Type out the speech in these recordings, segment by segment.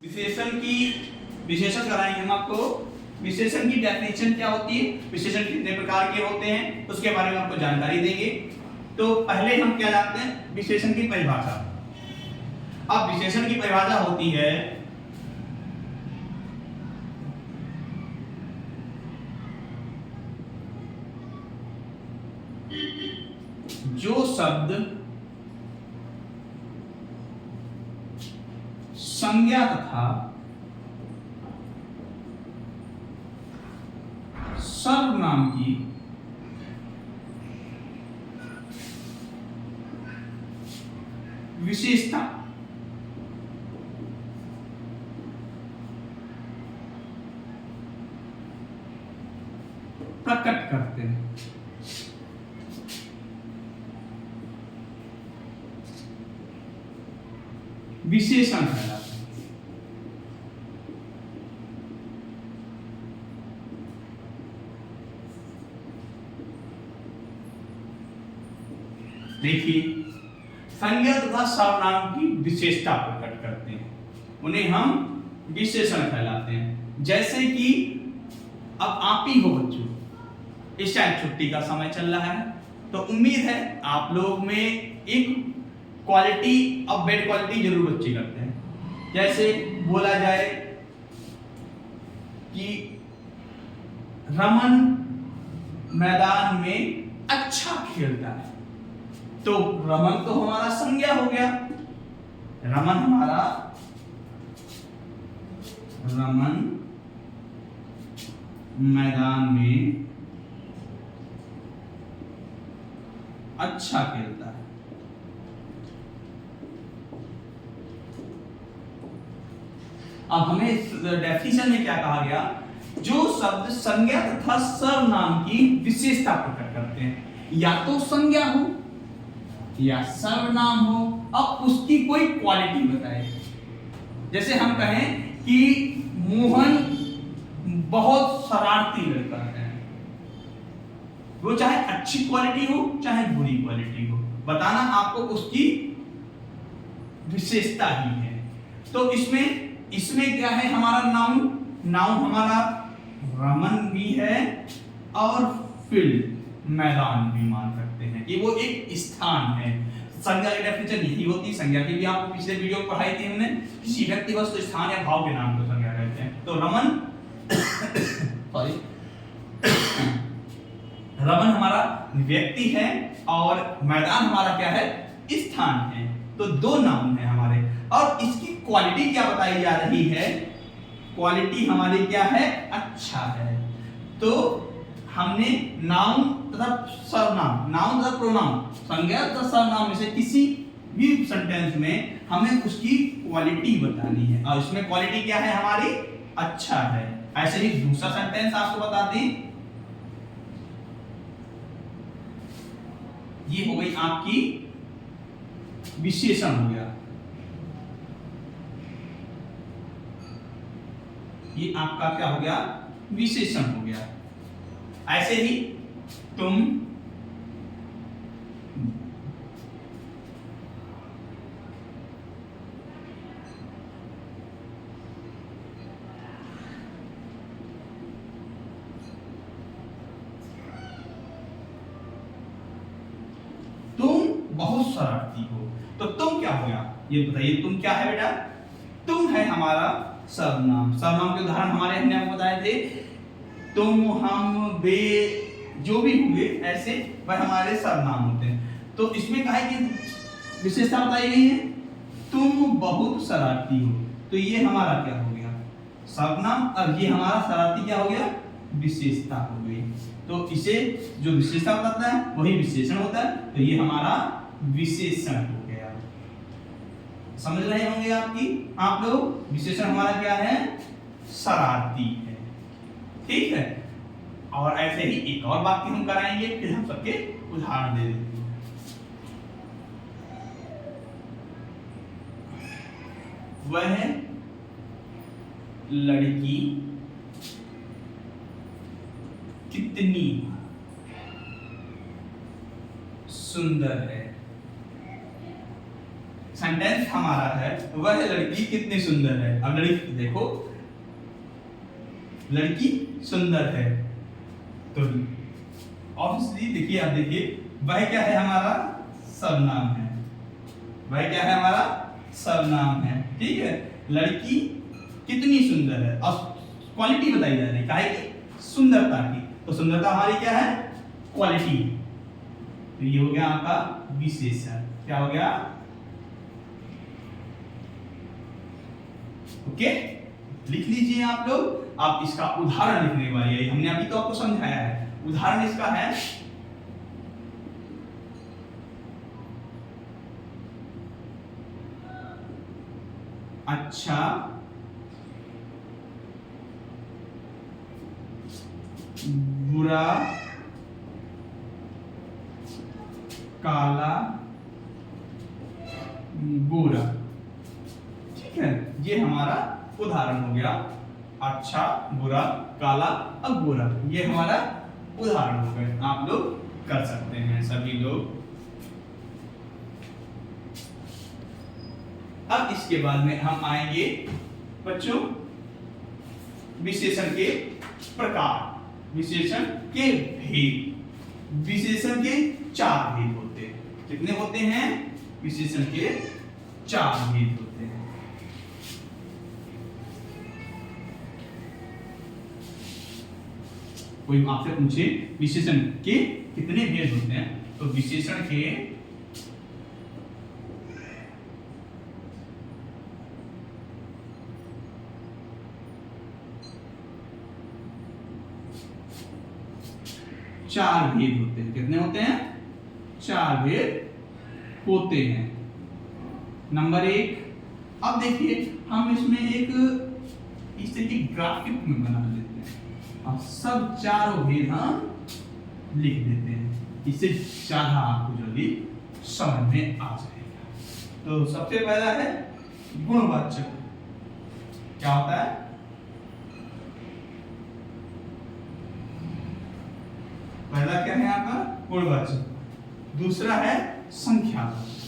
विशेषण कराएंगे हम आपको। विशेषण की डेफिनेशन क्या होती है, विशेषण कितने प्रकार के होते हैं, उसके बारे में आपको जानकारी देंगे। तो पहले हम क्या जानते हैं, विशेषण की परिभाषा। अब विशेषण की परिभाषा होती है जो शब्द संज्ञा तथा सर्वनाम की विशेषता प्रकट करते हैं। विशेषण कहलाते हैं। देखिए, संज्ञा तथा सर्वनाम की विशेषता प्रकट करते हैं, उन्हें हम विशेषण कहलाते हैं। जैसे कि अब आप ही हो बच्चों, इस टाइम छुट्टी का समय चल रहा है, तो उम्मीद है आप लोग में एक क्वालिटी ऑफ बेड क्वालिटी जरूर बच्चे करते हैं। जैसे बोला जाए कि रमन मैदान में अच्छा खेलता है, तो रमन तो हमारा संज्ञा हो गया। रमन मैदान में अच्छा खेलता है। अब हमें डेफिनेशन में क्या कहा गया, जो शब्द संज्ञा तथा सर्वनाम की विशेषता प्रकट करते हैं, या तो संज्ञा हो या सर्वनाम हो, और उसकी कोई क्वालिटी बताए। जैसे हम कहें कि मोहन बहुत शरारती लड़का है, वो चाहे अच्छी क्वालिटी हो चाहे बुरी क्वालिटी हो, बताना आपको उसकी विशेषता ही है। तो इसमें क्या है, हमारा नाउन हमारा रमन भी है और फील्ड मैदान भी मान सकते हैं कि वो एक स्थान है। संज्ञा की डेफिनेशन यही होती है। संज्ञा की भी आपको पिछले वीडियो में पढ़ाई थी हमने, किसी व्यक्ति वस्तु स्थान या भाव के नाम को संज्ञा कहते हैं। तो रमन हमारा व्यक्ति है और मैदान हमारा क्या है, स्थान है। तो दो नाउन है हमारे, और इसकी क्वालिटी क्या बताई जा रही है, क्वालिटी हमारी क्या है, अच्छा है। तो हमने नाउन तथा सर्वनाम, नाउन तथा प्रोनाउन, संज्ञा तथा सर्वनाम में से किसी भी सेंटेंस में हमें उसकी क्वालिटी बतानी है, और इसमें क्वालिटी क्या है हमारी, अच्छा है। ऐसे ही दूसरा सेंटेंस आपको बताते हैं, ये हो गई आपकी विशेषण हो गया, ये आपका क्या हो गया, विशेषण हो गया। ऐसे ही तुम बहुत शरारती हो, तो तुम क्या हो गया, ये बताइए तुम क्या है बेटा, तुम है हमारा सर्वनाम। सर्वनाम के उदाहरण हमारे हमने आपको बताए थे, तुम, हम, वे, जो भी होंगे ऐसे वह हमारे सर्वनाम होते हैं। तो इसमें कहा है कि विशेषता बताई गई है, तुम बहुत शरारती हो, तो ये हमारा क्या हो गया, सर्वनाम, और ये हमारा शरारती क्या हो गया, विशेषता हो गई। तो इसे जो विशेषता बताता है वही विशेषण होता है, तो ये हमारा विशेषण हो गया। समझ रहे होंगे आप लोग, विशेषण हमारा क्या है, शरारती है। ठीक है, और ऐसे ही एक और वाक्य हम कराएंगे, फिर हम सबके उदाहरण दे देंगे। वह लड़की कितनी सुंदर है। सेंटेंस हमारा है वह लड़की कितनी सुंदर है। अब लड़की देखो, लड़की सुंदर है, तो ऑब्वियसली देखिए, आप देखिए वह क्या है, हमारा सर्वनाम है। वह क्या है, हमारा सर्वनाम है। ठीक है, लड़की कितनी सुंदर है और क्वालिटी बताई जा रही है, काहे की, सुंदरता की। तो सुंदरता हमारी क्या है, क्वालिटी। तो ये हो गया आपका विशेषण। क्या हो गया, ओके। लिख लीजिए आप लोग। आप इसका उदाहरण लिखने वाली है, हमने अभी तो आपको समझाया है। उदाहरण इसका है, अच्छा बुरा काला गोरा। ठीक है, ये हमारा उदाहरण हो गया। अच्छा बुरा काला और गोरा, ये हमारा उदाहरण हो गए। आप लोग कर सकते हैं सभी लोग। अब इसके बाद में हम आएंगे बच्चों विशेषण के प्रकार, विशेषण के भेद। विशेषण के 4 भेद होते हैं। कितने होते हैं, विशेषण के 4 भेद होते हैं। कोई आपसे पूछे विशेषण के कितने भेद होते हैं, तो विशेषण के 4 भेद होते हैं। कितने होते हैं, 4 भेद होते हैं। नंबर 1, अब देखिए हम इसमें एक इस तरह की ग्राफिक में बना लेते हैं। अब सब 4 भेद हम लिख देते हैं, इससे ज्यादा आपको जल्दी समझ में आ जाएगा। तो सबसे पहला है गुणवाचक। क्या होता है, पहला क्या है आपका, गुणवाचक। दूसरा है संख्यावाचक।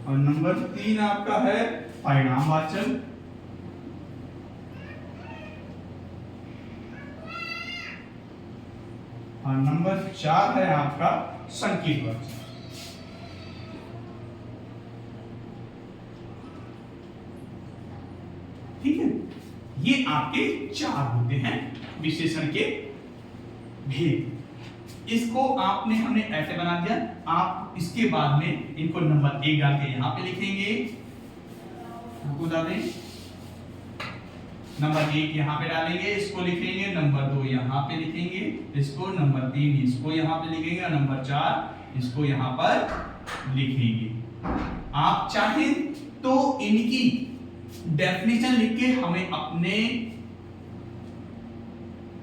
और नंबर 3 आपका है परिणामवाचक। और नंबर 4 है आपका संकेतवाचक। ठीक है, ये आपके 4 होते हैं विशेषण के भेद। इसको हमने ऐसे बना दिया। आप इसके बाद में इनको नंबर 1 डाल के यहां पे लिखेंगे, आपको बता दें नंबर 1 यहां पे डालेंगे, इसको लिखेंगे, नंबर 2 यहां पे लिखेंगे इसको, नंबर 3 इसको यहां पे लिखेंगे, और नंबर 4 इसको यहां पर लिखेंगे। आप चाहें तो इनकी डेफिनेशन लिख के हमें अपने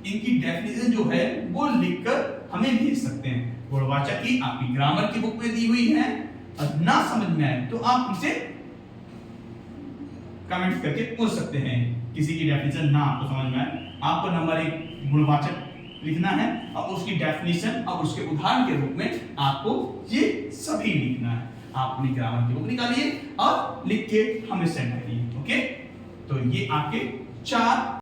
इनकी डेफिनेशन जो है वो लिखकर हमें भेज सकते हैं। गुणवाचक की आपकी ग्रामर की बुक में दी हुई है, और ना समझ में आए तो आप हमसे कमेंट करके पूछ सकते हैं। किसी की डेफिनेशन ना आपको समझ में आए, आपको नंबर 1 गुणवाचक लिखना है और उसकी डेफिनेशन और उसके उदाहरण के रूप में आपको ये सभी लिखना है। आप अपनी ग्रामर की बुक निकालिए और लिख के हमें सेंड करिए। ओके, तो ये आपके 4